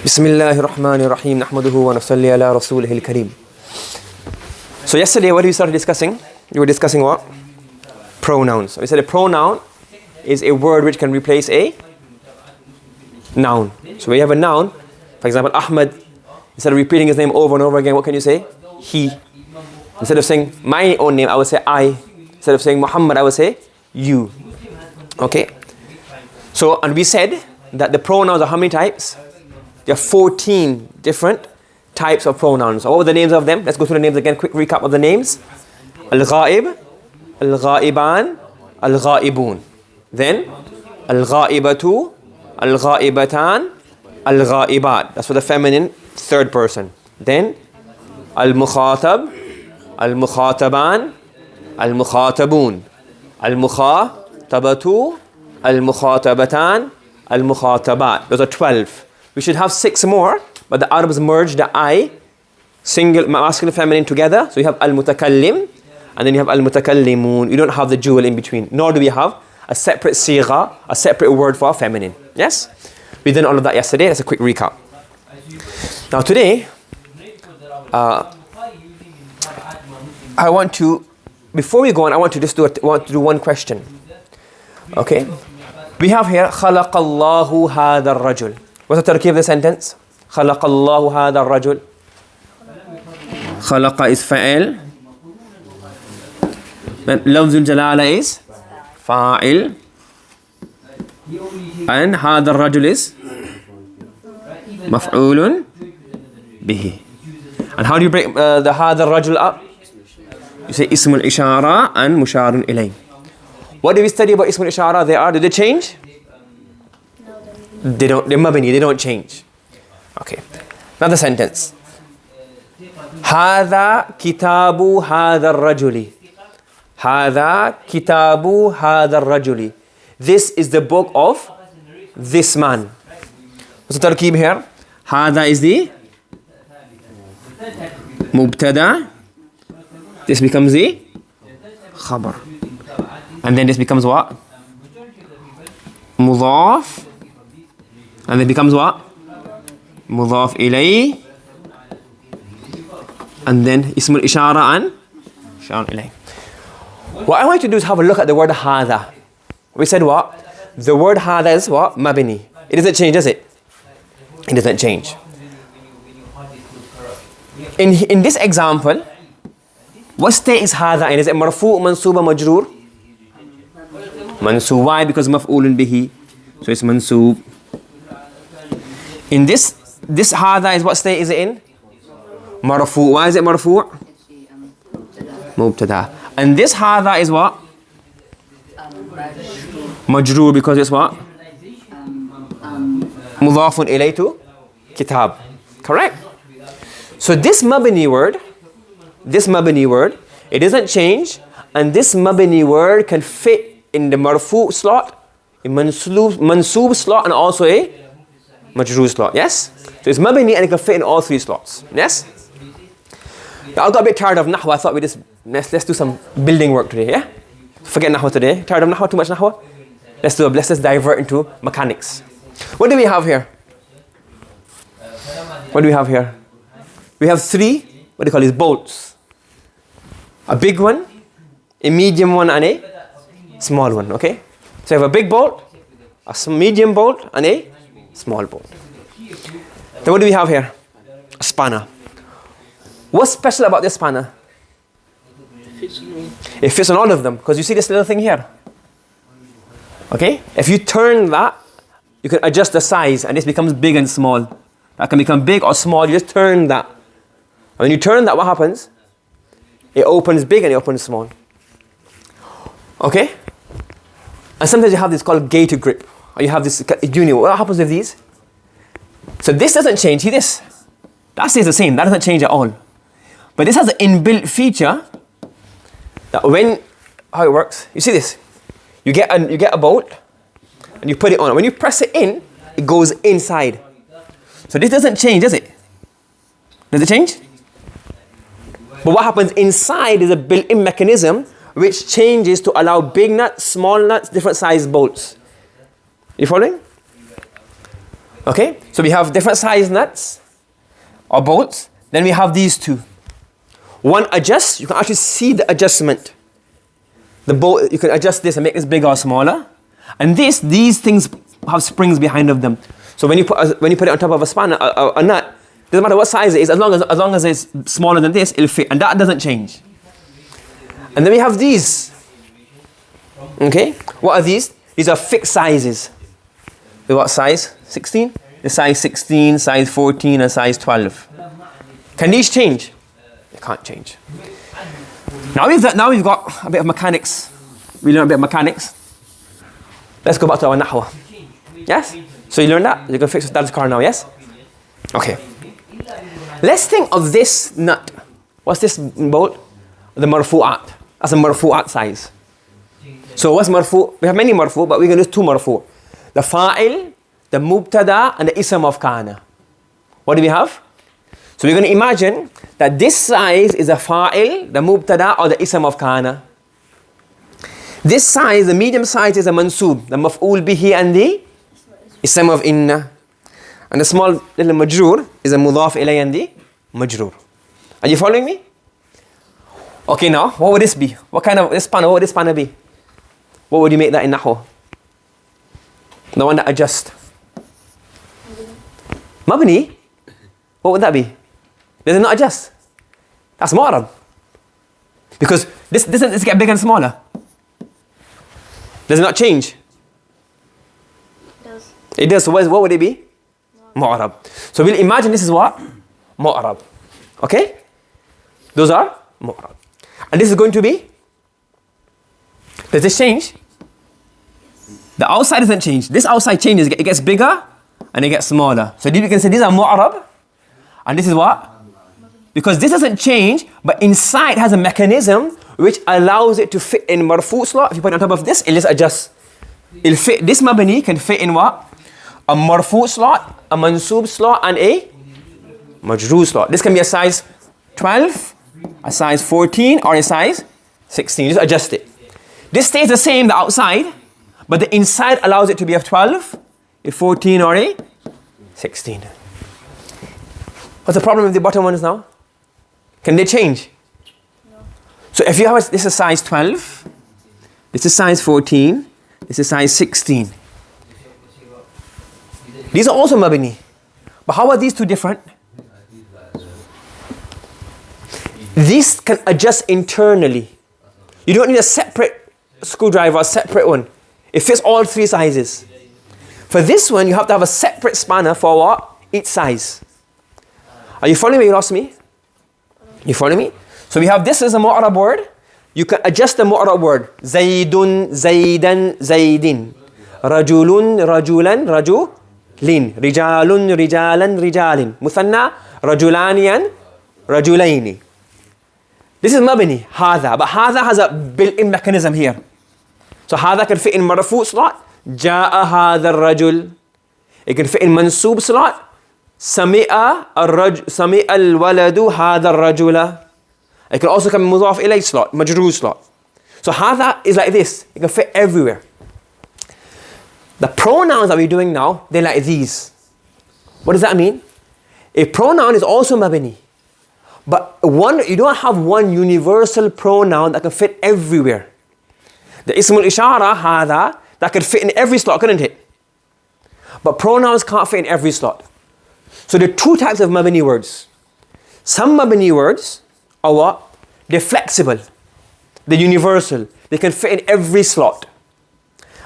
Bismillahir Rahmanir Rahim. Nahmaduhu wa nusalli ala rasulihil kareem. So yesterday, what we started discussing? We were discussing what? Pronouns. We said a pronoun is a word which can replace a noun. So when you have a noun, for example, Ahmad, instead of repeating his name over and over again, what can you say? He. Instead of saying my own name, I would say I. Instead of saying Muhammad, I would say you. Okay? So, and we said that the pronouns are how many types? There are 14 different types of pronouns. So what were the names of them? Let's go through the names again. Quick recap of the names. Al-Ghaib, Al-Ghaiban, Al-Ghaibun. Then, Al-Ghaibatu, Al-Ghaibatan, Al-Ghaibat. That's for the feminine, third person. Then, Al-Mukhatab, Al-Mukhataban, Al-Mukhatabun, Al-Mukhatabatu, Al-Mukhatabatan, Al-Mukhatabat. Those are 12. We should have 6 more, but the Arabs merged the I, single, masculine, feminine together. So you have Al-Mutakallim, and then you have Al-Mutakallimun. You don't have the jewel in between. Nor do we have a separate sigha, a separate word for feminine. Yes? We did all of that yesterday. That's a quick recap. Now today, I want to, before we go on, I want to just do one question. Okay? We have here, خَلَقَ اللَّهُ هَذَا الرَّجُلِ. What's the tarkib of the sentence? خَلَقَ اللَّهُ هَذَا الرَّجُلِ. خَلَقَ is fa'il. Then لفظ الجلالة is fa'il. And هذا الرجل is مفعول به. And how do you break the هذا الرجل up? You say اسم الإشارة and مشار إليه. What do we study about ism al-ishara? Do they change? They don't. They're mabni. They don't change. Okay. Another sentence. هذا كتاب هذا الرجل. هذا كتاب هذا الرجل. This is the book of this man. What's the tarkib here? هذا is the mubtada. This becomes the khabar. And then this becomes what? Mudhaf. And then becomes what? Mudhaf ilay. And then ismul ishara and sha'an ilay. What I want you to do is have a look at the word hadha. We said what? The word hadha is what? Mabni. It doesn't change, does it? It doesn't change. In this example, what state is hadha in? Is it marfu, mansuba, majroor? Mansoob. Why? Because maf'ulun bihi. So it's mansoob. In this hadha is what state is it in? Marfu. Why is it marfu? Mubtada. And this hadha is what? Majroor, because it's what? Mudhafun ilaytu kitab. Correct? So this mabni word, it doesn't change, and this mabni word can fit in the marfu slot, a mansoob slot, and also a majroor slot. Yes? So it's mabni and it can fit in all 3 slots. Yes? Now, I got a bit tired of nahwa. I thought let's do some building work today. Yeah? Forget nahwa today. Tired of nahwa? Too much nahwa? Let's just divert into mechanics. What do we have here? What do we have here? We have 3, what do you call these, bolts. A big one, a medium one, and a small one, okay? So you have a big bolt, a medium bolt, and a small bolt. Then what do we have here? A spanner. What's special about this spanner? It fits on all of them, because you see this little thing here. Okay? If you turn that, you can adjust the size, and this becomes big and small. That can become big or small. You just turn that. And when you turn that, what happens? It opens big and it opens small. Okay? And sometimes you have this called gator grip. Or you have this union. What happens with these? So this doesn't change. See this? That stays the same. That doesn't change at all. But this has an inbuilt feature that how it works, you see this? You get a bolt and you put it on. When you press it in, it goes inside. So this doesn't change, does it? Does it change? But what happens inside is a built-in mechanism which changes to allow big nuts, small nuts, different size bolts. You following? Okay, so we have different size nuts or bolts. Then we have these two. One adjusts, you can actually see the adjustment. The bolt, you can adjust this and make this bigger or smaller. And these things have springs behind of them. So when you put it on top of a spanner, a nut, doesn't matter what size it is, as long as it's smaller than this, it'll fit, and that doesn't change. And then we have these. Okay, what are these? These are fixed sizes. What size? 16? The size 16, size 14, and size 12. Can these change? They can't change. Now we've got a bit of mechanics. We learned a bit of mechanics. Let's go back to our nahwa. Yes? So you learned that? You can fix dad's car now, yes? Okay. Let's think of this nut. What's this bolt? The marfu'at. That's a marfu'at size. So what's marfu'? We have many marfu', but we're going to use two marfu'. The fa'il, the mubtada, and the ism of kana. What do we have? So we're going to imagine that this size is a fa'il, the mubtada, or the ism of kana. This size, the medium size, is a mansub, the maf'ul bihi, and the ism of inna. And the small little majroor is a mudaf ilay and the majroor. Are you following me? Okay, now, what would this be? What kind of this spanner? What would this spanner be? What would you make that in Nahu? The one that adjusts. Mabni? What would that be? Does it not adjust? That's mu'arab. Because this get bigger and smaller. Does it not change? It does. It does. So what would it be? Mu'arab. So we'll imagine this is what? Mu'arab. Okay? Those are mu'arab. And this is going to be? Does this change? The outside doesn't change. This outside changes. It gets bigger and it gets smaller. So you can say these are mu'arab. And this is what? Because this doesn't change, but inside has a mechanism which allows it to fit in marfu slot. If you put it on top of this, it just adjusts. It'll fit. This mabni can fit in what? A marfu slot, a mansub slot, and a majroo slot. This can be a size 12, a size 14, or a size 16. Just adjust it. This stays the same, the outside, but the inside allows it to be a 12, a 14, or a 16. What's the problem with the bottom ones now? Can they change? No. So if you have this is size 12, this is size 14, this is size 16. These are also mabni. But how are these two different? These can adjust internally. You don't need a separate screwdriver, a separate one. It fits all three sizes. For this one, you have to have a separate spanner for what? Each size. Are you following me? You lost me? You follow me? So we have this as a mu'arab word. You can adjust the mu'arab word. Zaydun, Zaydan, Zaydin. Rajulun, Rajulan, Rajulin. Rijalun, Rijalan, Rijalin. Muthanna, Rajulani and Rajulaini. This is mabni, hadha. But hadha has a built-in mechanism here. So hadha can fit in marfu slot. Ja'a hadha rajul. It can fit in mansub slot. Sami'a al-waladu hadha ar-rajula. It can also come in mudaf ilay slot, majroo slot. So hadha is like this. It can fit everywhere. The pronouns that we're doing now, they're like these. What does that mean? A pronoun is also mabni. But you don't have one universal pronoun that can fit everywhere. The ismul ishara, hadha, that can fit in every slot, couldn't it? But pronouns can't fit in every slot. So there are two types of mabni words. Some mabni words are what? They're flexible. They're universal. They can fit in every slot.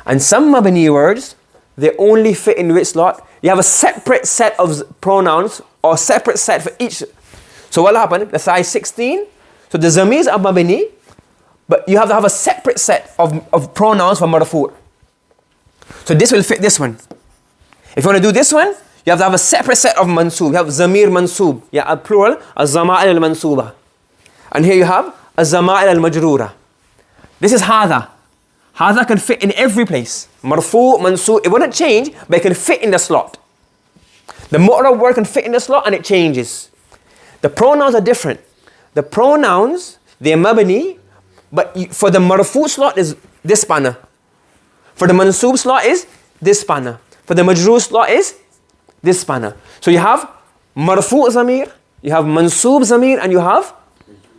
And some mabni words, they only fit in which slot? You have a separate set of pronouns or separate set for each. So what happened? The size 16. So the zamirs are mabni, but you have to have a separate set of pronouns for marfu'. So this will fit this one. If you want to do this one, you have to have a separate set of mansub. You have zamir mansub. Yeah, a plural, az-zama'il al-mansuba. And here you have az-zama'il al-majrura. This is hadha. Hadha can fit in every place. Marfu, mansub, it wouldn't change, but it can fit in the slot. The mu'rab word can fit in the slot and it changes. The pronouns are different. The pronouns, they're mabni, but for the marfu slot is this spanner. For the mansub slot is this spanner. For the majrur slot is This spanner. So you have marfu' zamir, you have mansoob zamir, and you have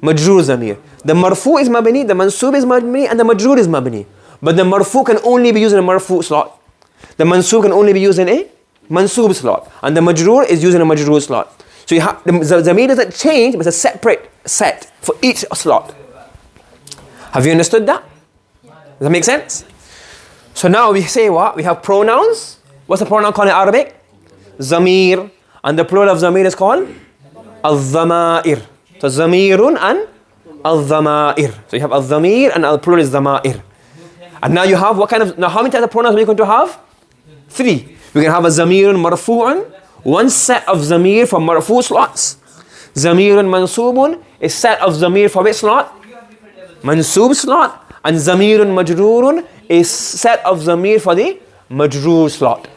majroor zamir. The marfu' is mabni, the mansoob is mabni, and the majroor is mabni. But the marfu' can only be used in a marfu' slot. The mansoob can only be used in a mansoob slot. And the majroor is used in a majroor slot. So you have, the zamir doesn't change, but it's a separate set for each slot. Have you understood that? Does that make sense? So now we say what? We have pronouns. What's the pronoun called in Arabic? Zamir. And the plural of zamir is called al-dhama'ir. So zamirun and al-dhama'ir. So you have al-dhamir and al-plural is dhama'ir. And now you have what kind of, now how many types of pronouns are we going to have? 3. We can have a zamirun marfu'un, one set of zamir for marfu' slots. Zamirun mansubun, a set of zamir for which slot? Mansoob slot. And zamirun majroorun, a set of zamir for the majroor slot.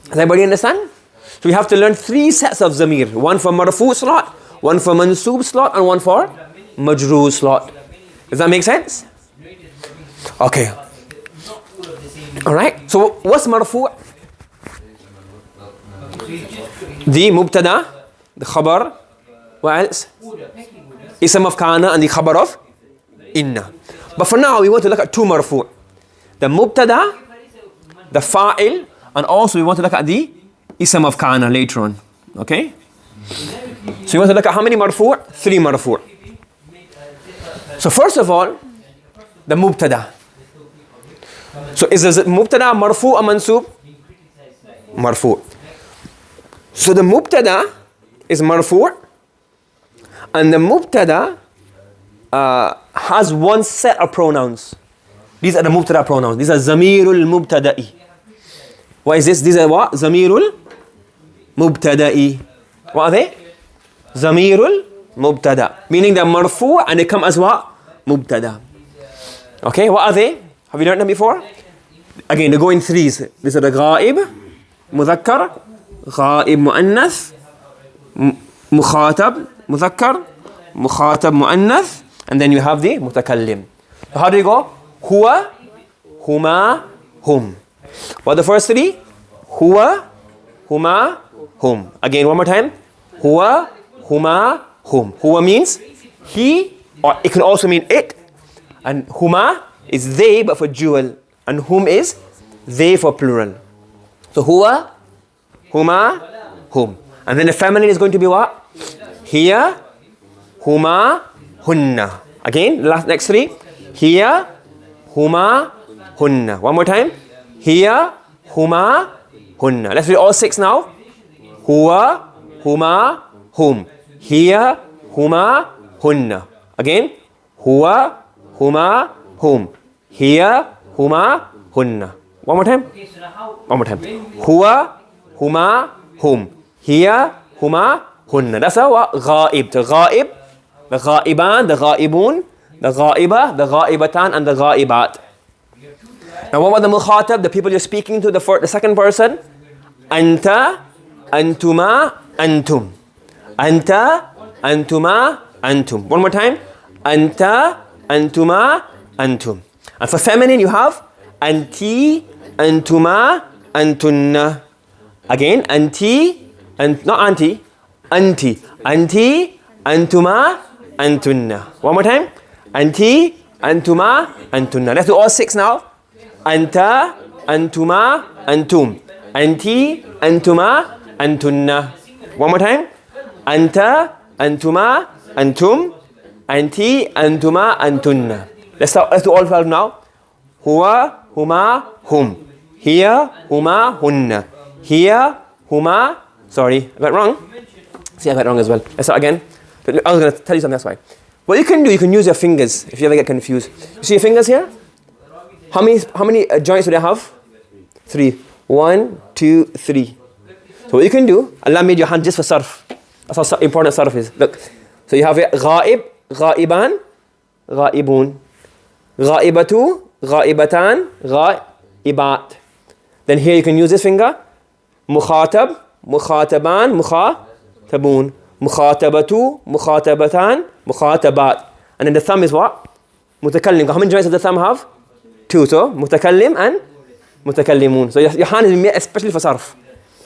Does everybody understand? So we have to learn 3 sets of zamir. One for marfu' slot, one for mansoob slot, and one for majroor slot. Does that make sense? Okay. Alright, so what's marfu'? The mubtada, the khabar, what else? Ism of kana and the khabar of inna. But for now, we want to look at 2 marfu'. The mubtada, the fa'il, and also we want to look at the ism of kana later on. Okay? So we want to look at how many marfu'? 3 marfu'. So first of all, the mubtada. So is the mubtada marfu' or mansub? Marfu'. So the mubtada is marfu', and the mubtada has one set of pronouns. These are the mubtada pronouns. These are zamirul mubtada'i. What is this? These are what? Zamirul mubtada'i. What are they? Zamirul mubtada. Meaning they're marfu' and they come as what? Mubtada. Okay, what are they? Have you learned them before? Again, they go in 3s. These are the ghaib, mudhakkar, ghaib muannath, mukhatab, mudhakkar, mukhatab muannath, and then you have the mutakallim. So how do you go? Huwa, huma, hum. What are the first 3? Huwa, huma, hum. Again, one more time. Huwa, huma, hum. Huwa means he, or it can also mean it. And huma is they, but for dual. And hum is they for plural. So huwa, huma, hum. And then the feminine is going to be what? Hiya, huma, hunna. Again, the next 3. Hiya, huma, hunna. One more time. Hiya, huma, hunna. Let's read all 6 now. Huwa, huma, hum. Hiya, huma, hunna. Again. Huwa, huma, hum. Hiya, huma, hunna. One more time. One more time. Huwa, huma, hum. Hiya, huma, hunna. That's how what? Ghaib. The ghaib, the ghaiban, the ghaibun, the ghaiba, the ghaibatan, and the ghaibat. Now what about the mukhatab, the people you're speaking to, the second person? Anta, antuma, antum. Anta, antuma, antum. One more time. Anta, antuma, antum. And for feminine you have anti, antuma, antunna. Again, anti, and not anti, anti, anti, antuma, antunna. One more time. Anti, antuma, antunna. Let's do all 6 now. Anta, antuma, antum. Anti, antuma, antunna. One more time. Anta, antuma, antum. Anti, antuma, antunna. Let's do all 12 now. Huwa, huma, hum. Hiya, huma, hunna. Hiya, huma. Sorry, I got it wrong. See, I got it wrong as well. Let's start again. I was going to tell you something, that's why. What you can do, you can use your fingers if you ever get confused. You see your fingers here? How many joints do they have? 3. 1, 2, 3. So what you can do, Allah made your hand just for sarf. That's how important sarf is. Look. So you have it, ghaib, ghaiban, ghaibun. Ghaibatu, ghaibatan, ghaibat. Then here you can use this finger. Mukhatab, mukhataban, mukhatabun. Mukhatabatu, mukhatabatan, mukhatabat. And then the thumb is what? Mutakallim. How many joints does the thumb have? 2. So mutakallim and mutakallimun. So your hand is made especially for sarf.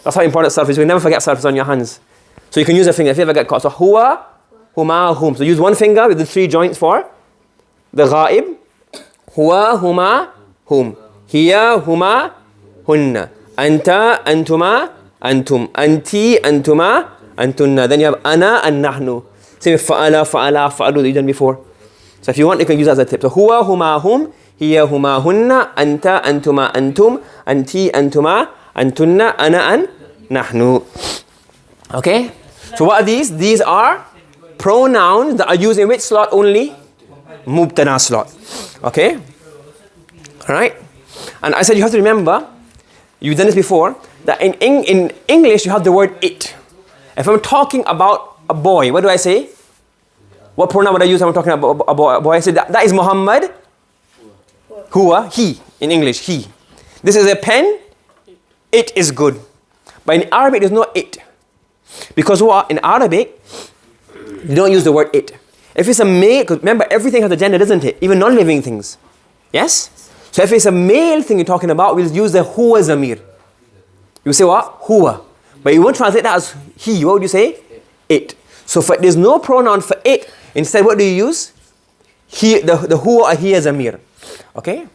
That's how important sarf is. You never forget sarf is on your hands. So you can use a finger if you ever get caught. So huwa, huma, hum. So use one finger with the 3 joints for the ghaib. Huwa, huma, hum. Hiya, huma, hunna. Anta, antuma, antum. Anti, antuma, antunna. Then you have ana and nahnu. Same with fa'ala, fa'ala, fa'alu that you've done before. So if you want, you can use that as a tip. So huwa, huma, hum. Hiya, huma, hunna. Anta, antuma, antum. Anti, antuma, antunna. Ana and nahnu. Okay? So what are these? These are pronouns that are used in which slot only? Mubtada slot. Okay? Alright? And I said you have to remember, you've done this before, that in English you have the word it. If I'm talking about a boy, what do I say? What pronoun would I use when I'm talking about a boy? I say that is Muhammad. Huwa, he. In English, he. This is a pen. It is good. But in Arabic, there's no it. Because what? In Arabic, you don't use the word it. If it's a male, because remember, everything has a gender, doesn't it? Even non-living things. Yes? So if it's a male thing you're talking about, we'll use the huwa zamir. You say what? Huwa. But you won't translate that as he. What would you say? It. So there's no pronoun for it. Instead, what do you use? He, the huwa or hiya zamir. Okay?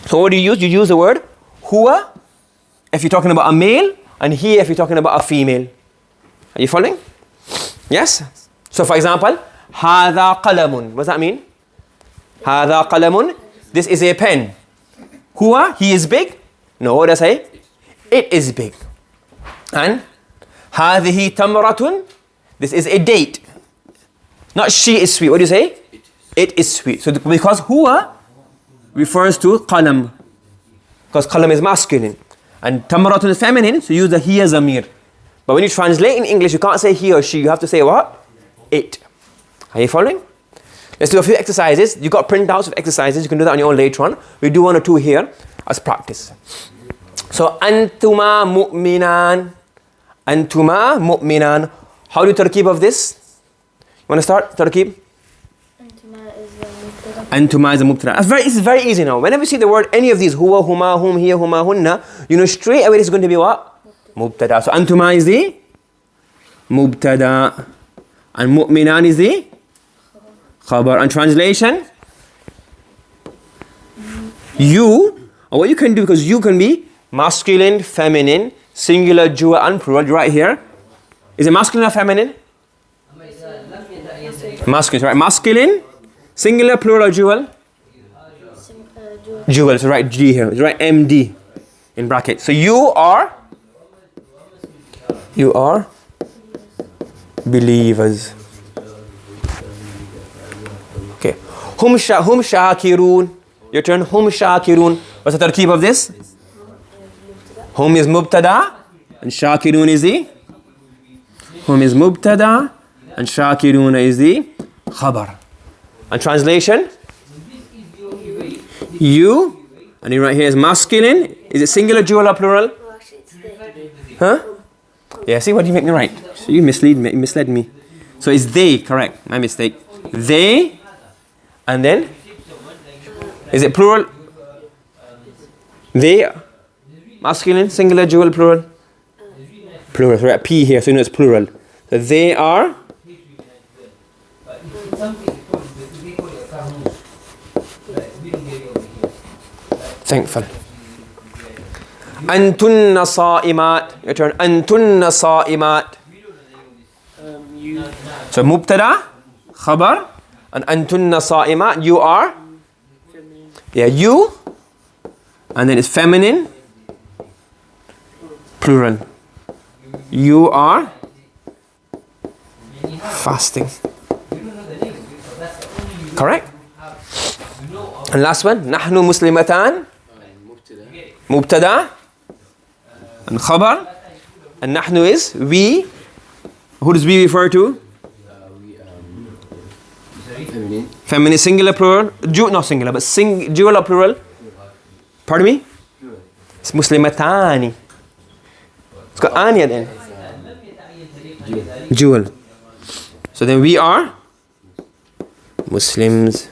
So what do you use? You use the word huwa if you're talking about a male, and hiya if you're talking about a female. Are you following? Yes? So for example, هذا قلم. What does that mean? هذا قلم. This is a pen. Huwa, he is big? No, what does I say? It is big. And هذه تمرة. This is a date. Not she is sweet. What do you say? It is sweet. So because huwa refers to qalam. Because qalam is masculine. And tamratun is feminine, so use the hiya zamir. But when you translate in English, you can't say he or she. You have to say what? It. Are you following? Let's do a few exercises. You got printouts of exercises. You can do that on your own later on. We do 1 or 2 here as practice. So antuma mu'minan. Antuma mu'minan. How do you tarkib of this? You want to start? Tarkib? Antuma is a mubtada. This is very easy now. Whenever you see the word, any of these, huwa, huma, hum, hiya, huma, hunna, you know straight away it's going to be what? Mubtada. So antuma is the mubtada. And mu'minan is the khabar. And translation? You, or what you can do, because you can be masculine, feminine, singular, dual, and plural. Right here. Is it masculine or feminine? Masculine, right? Masculine, singular, plural, or dual? Dual. So write G here. So write MD in brackets. So you are believers. Okay. Hum shakirun. Your turn. Hum shakirun. What's the tarkib of this? Hum is mubtada and shakirun is the hum is mubtada and shakirun is the khabar. And translation? You, and you right here is masculine. Is it singular, dual, or plural? Huh? Yeah, see what you make me right. So you misled me. So it's they, correct. My mistake. They, and then is it plural? They, masculine, singular, dual, plural? Plural. So we're at P here, so you know it's plural. So they are thankful. Antunna sa'imat. Your turn. Antunna sa'imat. So mubtada, khabar, and antunna sa'imat. You are. Yeah, you. And then it's feminine, plural. You are fasting. Correct? And last one. Nahnu muslimatan. Mubtada. And khabar. And nahnu is we. Who does we refer to? Feminine. Feminine, singular, plural. Not singular, but dual or plural? Pardon me? It's muslimatani. It's got ani at the end. Dual. So then we are Muslims.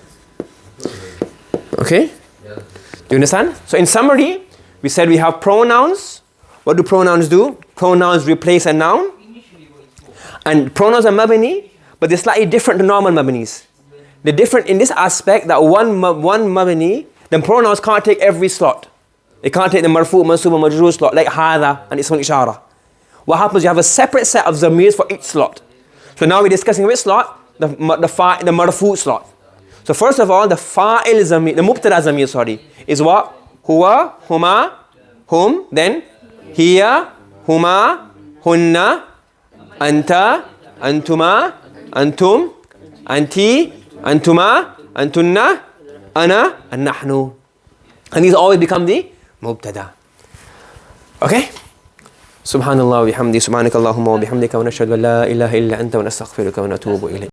Okay? Do you understand? So in summary, we said we have pronouns. What do pronouns do? pronouns replace a noun. And pronouns are mabni, but they're slightly different to normal mabnis. They're different in this aspect that one mabni, the pronouns can't take every slot. It can't take the marfu, mansub, and majroor slot, like hada and ism al-ishara. What happens, you have a separate set of zamirs for each slot. So now we're discussing which slot? The marfu slot. So first of all, the fa'il zamir, the mubtada zamir, sorry, is what? Huwa, huma, hum, then hiya, huma, hunna, anta, antuma, antum, anti, antuma, antunna, ana, and nahnu. And these always become the mubtada. Okay? Subhanallah wa bihamdi, subhanakallahumma wa bihamdika wa nashhadu an la ilaha illa anta wa nastaghfiruka wa natubu ilayk.